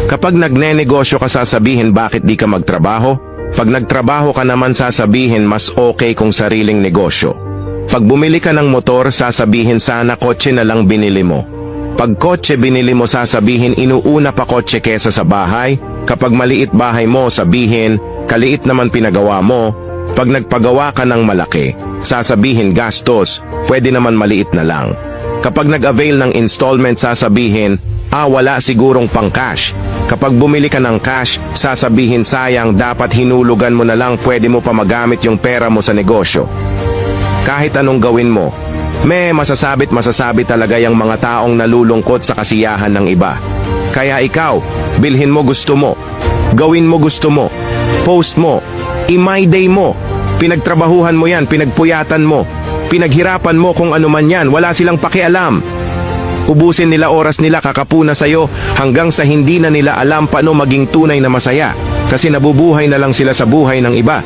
Kapag nagnenegosyo ka sasabihin bakit di ka magtrabaho? Pag nagtrabaho ka naman sasabihin mas okay kung sariling negosyo. Pag bumili ka ng motor sasabihin sana kotse na lang binili mo. Pag kotse binili mo sasabihin inuuna pa kotse kesa sa bahay. Kapag maliit bahay mo sabihin kaliit naman pinagawa mo. Pag nagpagawa ka ng malaki, sasabihin gastos, pwede naman maliit na lang. Kapag nag-avail ng installment sasabihin, wala sigurong pang cash. Kapag bumili ka ng cash, sasabihin sayang dapat hinulugan mo na lang pwede mo pa magamit yung pera mo sa negosyo. Kahit anong gawin mo, masasabi talaga yung mga taong nalulungkot sa kasiyahan ng iba. Kaya ikaw, bilhin mo gusto mo, gawin mo gusto mo, post mo, i-my day mo, pinagtrabahuhan mo yan, pinagpuyatan mo, pinaghirapan mo kung ano man yan, wala silang pakialam. Ubusin nila oras nila kakapuna sa'yo hanggang sa hindi na nila alam paano maging tunay na masaya kasi nabubuhay na lang sila sa buhay ng iba.